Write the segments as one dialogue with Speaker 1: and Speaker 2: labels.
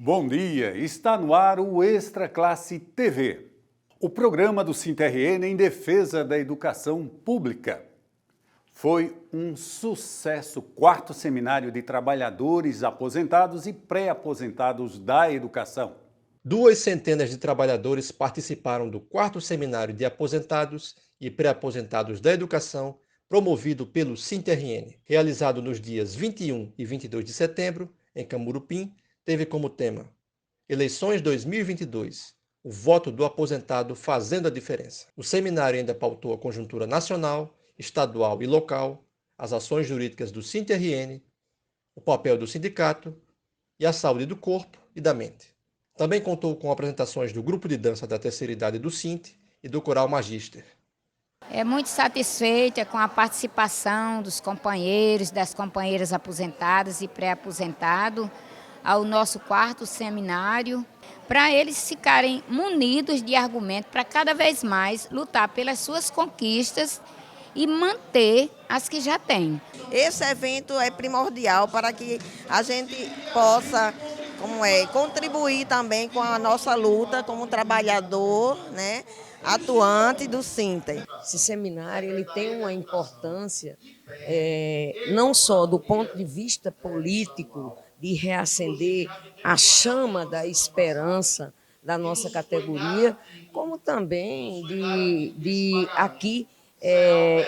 Speaker 1: Bom dia, está no ar o Extra Classe TV, o programa do SINT-RN em defesa da educação pública. Foi um sucesso o 4º Seminário de Trabalhadores Aposentados e Pré-Aposentados da Educação.
Speaker 2: 2 centenas de trabalhadores participaram do 4º Seminário de Aposentados e Pré-Aposentados da Educação, promovido pelo SINT-RN, realizado nos dias 21 e 22 de setembro, em Camurupim, teve como tema Eleições 2022, o voto do aposentado fazendo a diferença. O seminário ainda pautou a conjuntura nacional, estadual e local, as ações jurídicas do SINT-RN, o papel do sindicato e a saúde do corpo e da mente. Também contou com apresentações do grupo de dança da terceira idade do SINT e do coral Magister.
Speaker 3: É muito satisfeita com a participação dos companheiros, das companheiras aposentadas e pré-aposentados ao nosso 4º seminário, para eles ficarem munidos de argumento para cada vez mais lutar pelas suas conquistas e manter as que já têm.
Speaker 4: Esse evento é primordial para que a gente possa contribuir também com a nossa luta como trabalhador, né, atuante do SINT.
Speaker 5: Esse seminário ele tem uma importância não só do ponto de vista político, de reacender a chama da esperança da nossa categoria, como também de aqui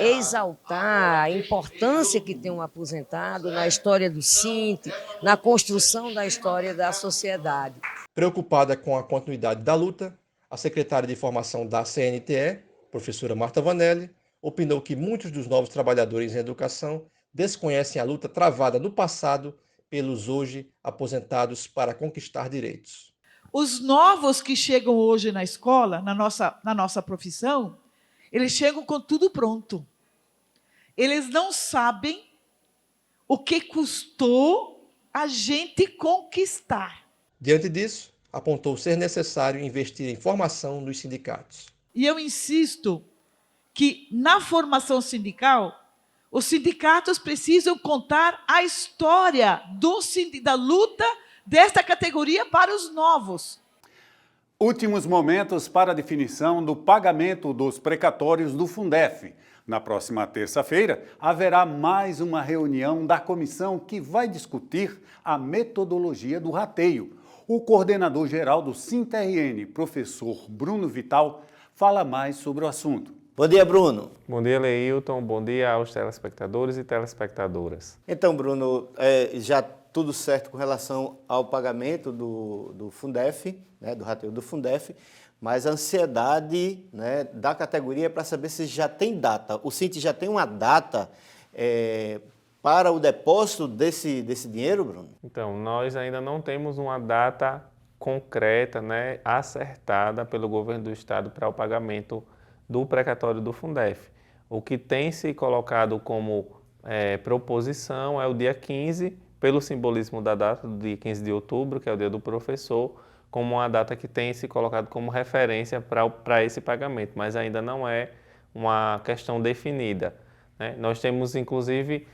Speaker 5: exaltar a importância que tem um aposentado na história do SINT, na construção da história da sociedade.
Speaker 2: Preocupada com a continuidade da luta, a secretária de Formação da CNTE, professora Marta Vanelli, opinou que muitos dos novos trabalhadores em educação desconhecem a luta travada no passado pelos hoje aposentados para conquistar direitos.
Speaker 6: Os novos que chegam hoje na escola, na nossa profissão, eles chegam com tudo pronto. Eles não sabem o que custou a gente conquistar.
Speaker 2: Diante disso, apontou ser necessário investir em formação nos sindicatos.
Speaker 6: E eu insisto que, na formação sindical, os sindicatos precisam contar a história da luta desta categoria para os novos.
Speaker 1: Últimos momentos para a definição do pagamento dos precatórios do Fundef. Na próxima terça-feira, haverá mais uma reunião da comissão que vai discutir a metodologia do rateio. O coordenador-geral do SINT-RN, professor Bruno Vital, fala mais sobre o assunto.
Speaker 7: Bom dia, Bruno.
Speaker 8: Bom dia, Leilton. Bom dia aos telespectadores e telespectadoras.
Speaker 7: Então, Bruno, já tudo certo com relação ao pagamento do Fundef, né, do rateio do Fundef, mas a ansiedade, né, da categoria para saber se já tem data. O SINT já tem uma data para o depósito desse dinheiro, Bruno?
Speaker 8: Então, nós ainda não temos uma data concreta, né, acertada pelo governo do estado para o pagamento do precatório do Fundef. O que tem se colocado como proposição é o dia 15, pelo simbolismo da data do dia 15 de outubro, que é o dia do professor, como uma data que tem se colocado como referência para esse pagamento, mas ainda não é uma questão definida, né? Nós temos, inclusive,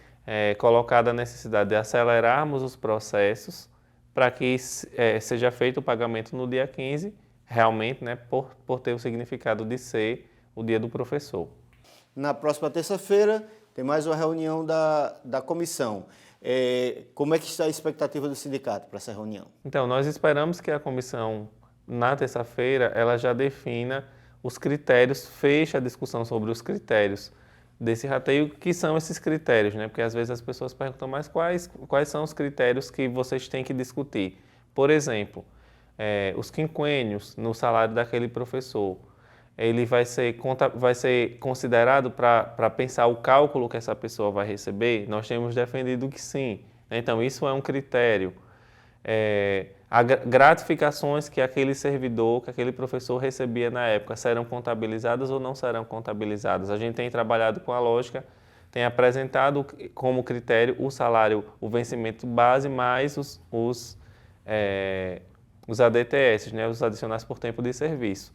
Speaker 8: colocado a necessidade de acelerarmos os processos para que seja feito o pagamento no dia 15, realmente, né, por ter o significado de ser o dia do professor.
Speaker 7: Na próxima terça-feira tem mais uma reunião da comissão. Como é que está a expectativa do sindicato para essa reunião?
Speaker 8: Então, nós esperamos que a comissão, na terça-feira, ela já defina os critérios, feche a discussão sobre os critérios desse rateio, que são esses critérios, né? Porque às vezes as pessoas perguntam, mas quais são os critérios que vocês têm que discutir? Por exemplo, os quinquênios no salário daquele professor, ele vai ser considerado para pensar o cálculo que essa pessoa vai receber? Nós temos defendido que sim. Então, isso é um critério. Gratificações que aquele servidor, que aquele professor recebia na época, serão contabilizadas ou não serão contabilizadas? A gente tem trabalhado com a lógica, tem apresentado como critério o salário, o vencimento base, mais os ADTS, né, os adicionais por tempo de serviço,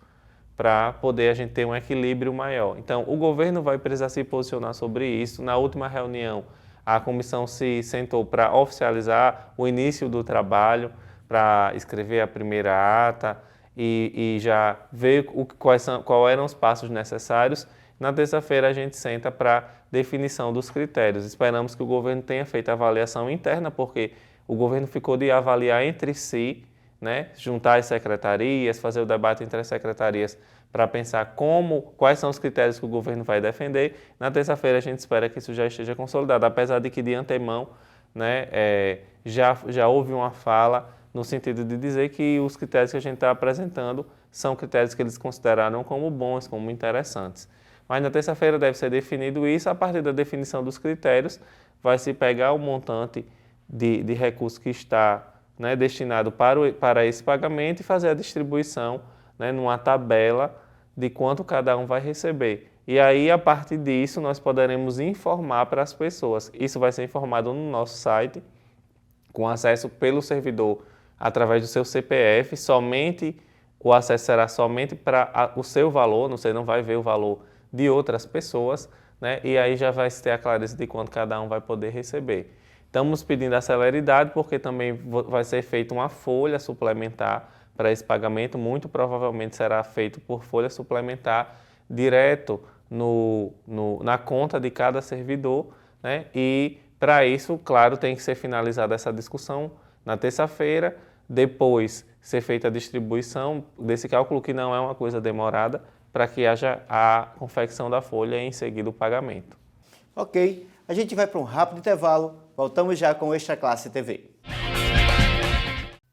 Speaker 8: para poder a gente ter um equilíbrio maior. Então, o governo vai precisar se posicionar sobre isso. Na última reunião, a comissão se sentou para oficializar o início do trabalho, para escrever a primeira ata e já ver quais eram os passos necessários. Na terça-feira a gente senta para definição dos critérios. Esperamos que o governo tenha feito a avaliação interna, porque o governo ficou de avaliar entre si, né, juntar as secretarias, fazer o debate entre as secretarias para pensar quais são os critérios que o governo vai defender. Na terça-feira a gente espera que isso já esteja consolidado, apesar de que de antemão, né, já houve uma fala no sentido de dizer que os critérios que a gente está apresentando são critérios que eles consideraram como bons, como interessantes. Mas na terça-feira deve ser definido isso. A partir da definição dos critérios, vai se pegar o montante de recursos que está, né, destinado para esse pagamento e fazer a distribuição, né, numa tabela de quanto cada um vai receber. E aí, a partir disso, nós poderemos informar para as pessoas. Isso vai ser informado no nosso site, com acesso pelo servidor através do seu CPF. O acesso será somente para o seu valor, você não vai ver o valor de outras pessoas, né? E aí já vai se ter a clareza de quanto cada um vai poder receber. Estamos pedindo a celeridade porque também vai ser feita uma folha suplementar para esse pagamento, muito provavelmente será feito por folha suplementar direto na conta de cada servidor, né? E para isso, claro, tem que ser finalizada essa discussão na terça-feira, depois ser feita a distribuição desse cálculo, que não é uma coisa demorada, para que haja a confecção da folha e em seguida o pagamento.
Speaker 7: Ok, a gente vai para um rápido intervalo, voltamos já com o Extra Classe TV.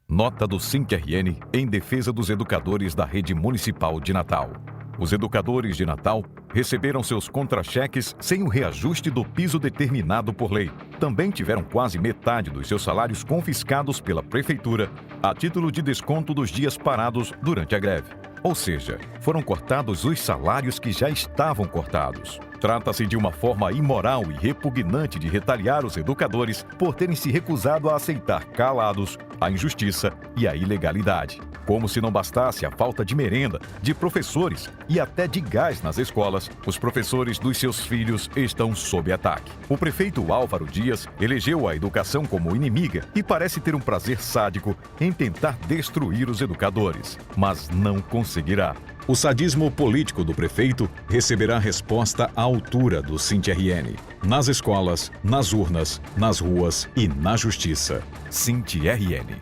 Speaker 9: Nota do SINC-RN em defesa dos educadores da rede municipal de Natal. Os educadores de Natal receberam seus contra-cheques sem o reajuste do piso determinado por lei. Também tiveram quase metade dos seus salários confiscados pela prefeitura a título de desconto dos dias parados durante a greve. Ou seja, foram cortados os salários que já estavam cortados. Trata-se de uma forma imoral e repugnante de retaliar os educadores por terem se recusado a aceitar calados a injustiça e a ilegalidade. Como se não bastasse a falta de merenda, de professores e até de gás nas escolas, os professores dos seus filhos estão sob ataque. O prefeito Álvaro Dias elegeu a educação como inimiga e parece ter um prazer sádico em tentar destruir os educadores, mas não conseguirá. O sadismo político do prefeito receberá resposta à altura do SINC-RN. Nas escolas, nas urnas, nas ruas e na justiça. SINC-RN.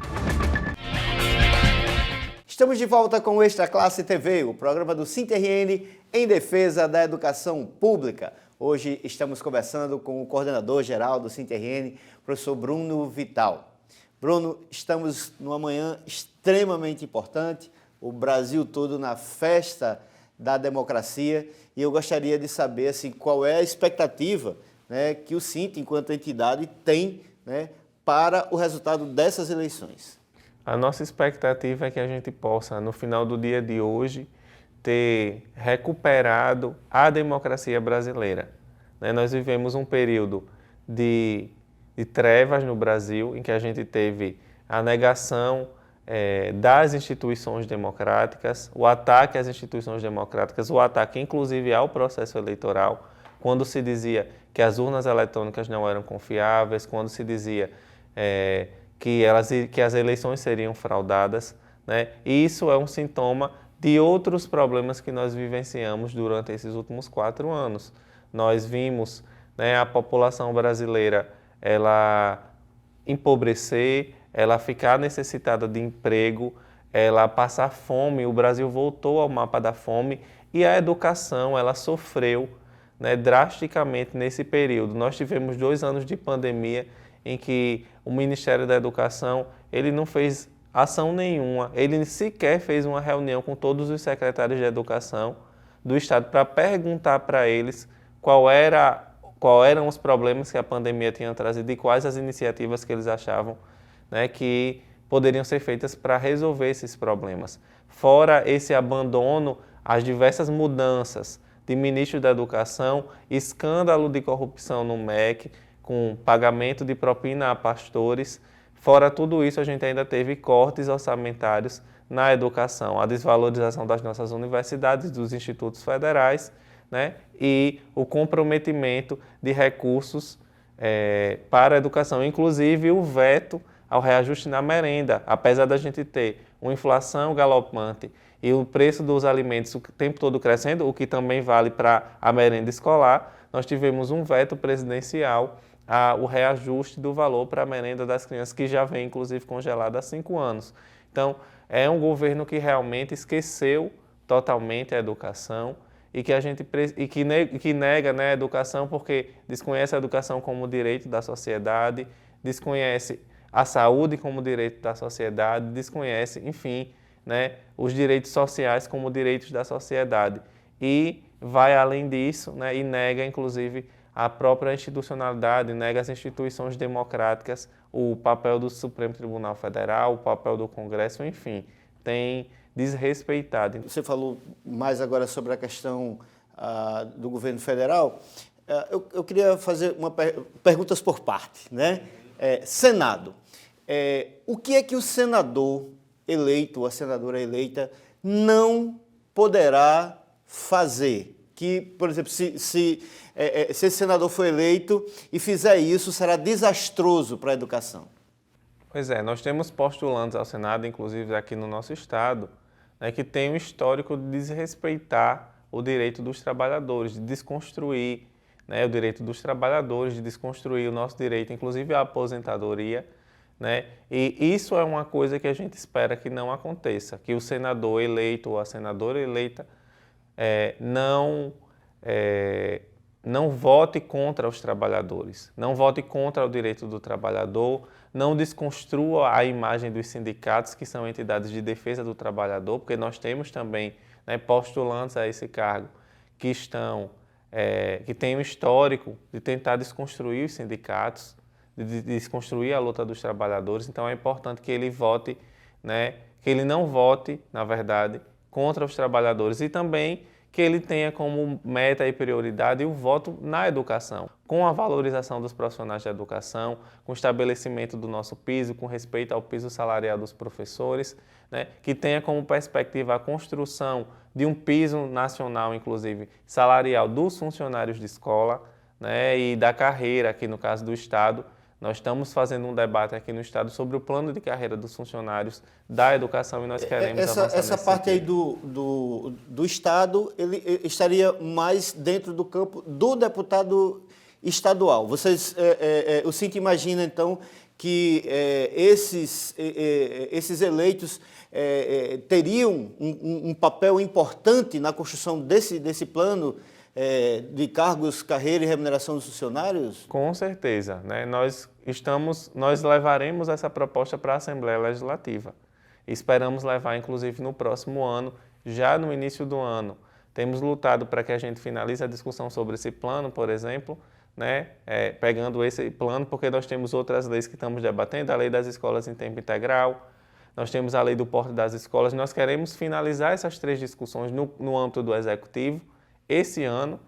Speaker 7: Estamos de volta com o Extra Classe TV, o programa do SINC-RN em defesa da educação pública. Hoje estamos conversando com o coordenador-geral do SINC-RN, professor Bruno Vital. Bruno, estamos numa manhã extremamente importante, o Brasil todo na festa da democracia, e eu gostaria de saber assim, qual é a expectativa, né, que o SINC, enquanto entidade, tem, né, para o resultado dessas eleições.
Speaker 8: A nossa expectativa é que a gente possa, no final do dia de hoje, ter recuperado a democracia brasileira. Nós vivemos um período de trevas no Brasil, em que a gente teve a negação das instituições democráticas, o ataque às instituições democráticas, o ataque inclusive ao processo eleitoral, quando se dizia que as urnas eletrônicas não eram confiáveis, quando se dizia que as eleições seriam fraudadas, né? E isso é um sintoma de outros problemas que nós vivenciamos durante esses últimos 4 anos. Nós vimos, né, a população brasileira ela empobrecer, ela ficar necessitada de emprego, ela passar fome. O Brasil voltou ao mapa da fome e a educação ela sofreu, né, drasticamente nesse período. Nós tivemos 2 anos de pandemia em que o Ministério da Educação ele não fez ação nenhuma, ele sequer fez uma reunião com todos os secretários de Educação do Estado para perguntar para eles qual eram os problemas que a pandemia tinha trazido e quais as iniciativas que eles achavam, né, que poderiam ser feitas para resolver esses problemas. Fora esse abandono, as diversas mudanças de ministro da Educação, escândalo de corrupção no MEC, com pagamento de propina a pastores. Fora tudo isso, a gente ainda teve cortes orçamentários na educação, a desvalorização das nossas universidades, dos institutos federais, né, e o comprometimento de recursos para a educação, inclusive o veto ao reajuste na merenda. Apesar da gente ter uma inflação galopante e o preço dos alimentos o tempo todo crescendo, o que também vale para a merenda escolar, nós tivemos um veto presidencial ao reajuste do valor para a merenda das crianças, que já vem, inclusive, congelada há 5 anos. Então, é um governo que realmente esqueceu totalmente a educação e que nega, né, a educação porque desconhece a educação como direito da sociedade, desconhece a saúde como direito da sociedade, desconhece, enfim, né, os direitos sociais como direitos da sociedade. E vai além disso, né, e nega, inclusive, a própria institucionalidade, nega as instituições democráticas, o papel do Supremo Tribunal Federal, o papel do Congresso, enfim, tem desrespeitado.
Speaker 7: Você falou mais agora sobre a questão do governo federal. Eu queria fazer perguntas por parte, né? Senado. O que é que o senador eleito, ou a senadora eleita, não poderá fazer? Que, por exemplo, se esse senador for eleito e fizer isso, será desastroso para a educação.
Speaker 8: Pois é, nós temos postulantes ao Senado, inclusive aqui no nosso estado, né, que tem um histórico de desrespeitar o direito dos trabalhadores, de desconstruir, né, o direito dos trabalhadores, de desconstruir o nosso direito, inclusive à aposentadoria, né? E isso é uma coisa que a gente espera que não aconteça, que o senador eleito ou a senadora eleita não vote contra os trabalhadores, não vote contra o direito do trabalhador, não desconstrua a imagem dos sindicatos, que são entidades de defesa do trabalhador, porque nós temos também, né, postulantes a esse cargo que têm um histórico de tentar desconstruir os sindicatos, de desconstruir a luta dos trabalhadores. Então é importante que ele vote, né, que ele não vote, na verdade, contra os trabalhadores e também que ele tenha como meta e prioridade o voto na educação, com a valorização dos profissionais da educação, com o estabelecimento do nosso piso, com respeito ao piso salarial dos professores, né, que tenha como perspectiva a construção de um piso nacional, inclusive, salarial dos funcionários de escola, né, e da carreira, aqui no caso do Estado. Nós estamos fazendo um debate aqui no Estado sobre o plano de carreira dos funcionários da educação e nós queremos avançar
Speaker 7: essa parte aí do Estado, ele estaria mais dentro do campo do deputado estadual. O Cinti imagina, então, que esses eleitos teriam um papel importante na construção desse plano de cargos, carreira e remuneração dos funcionários?
Speaker 8: Com certeza, né? Nós levaremos essa proposta para a Assembleia Legislativa. Esperamos levar, inclusive, no próximo ano, já no início do ano. Temos lutado para que a gente finalize a discussão sobre esse plano, por exemplo, né? Pegando esse plano, porque nós temos outras leis que estamos debatendo, a lei das escolas em tempo integral, nós temos a lei do porte das escolas. Nós queremos finalizar essas 3 discussões no âmbito do Executivo, esse ano,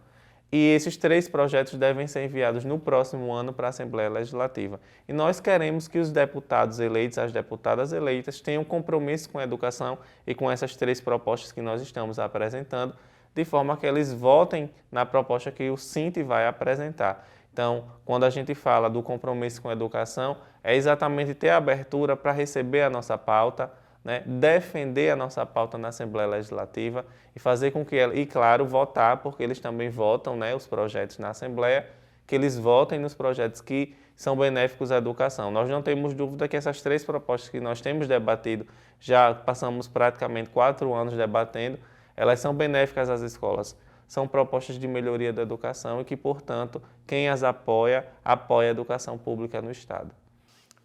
Speaker 8: e esses 3 projetos devem ser enviados no próximo ano para a Assembleia Legislativa. E nós queremos que os deputados eleitos, as deputadas eleitas, tenham compromisso com a educação e com essas 3 propostas que nós estamos apresentando, de forma que eles votem na proposta que o Cinti vai apresentar. Então, quando a gente fala do compromisso com a educação, é exatamente ter abertura para receber a nossa pauta, né, defender a nossa pauta na Assembleia Legislativa e fazer com que e claro, votar, porque eles também votam, né, os projetos na Assembleia, que eles votem nos projetos que são benéficos à educação. Nós não temos dúvida que essas 3 propostas que nós temos debatido, já passamos praticamente 4 anos debatendo, elas são benéficas às escolas. São propostas de melhoria da educação e que, portanto, quem as apoia, apoia a educação pública no Estado.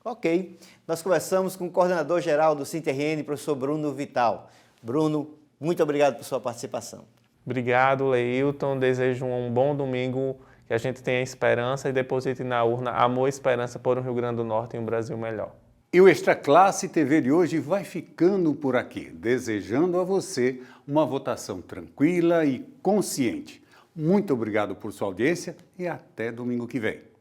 Speaker 7: Ok, nós conversamos com o coordenador-geral do Cinti-RN, professor Bruno Vital. Bruno, muito obrigado por sua participação.
Speaker 8: Obrigado, Leilton. Desejo um bom domingo, que a gente tenha esperança e deposite na urna amor e esperança por um Rio Grande do Norte e um Brasil melhor.
Speaker 1: E o Extra Classe TV de hoje vai ficando por aqui, desejando a você uma votação tranquila e consciente. Muito obrigado por sua audiência e até domingo que vem.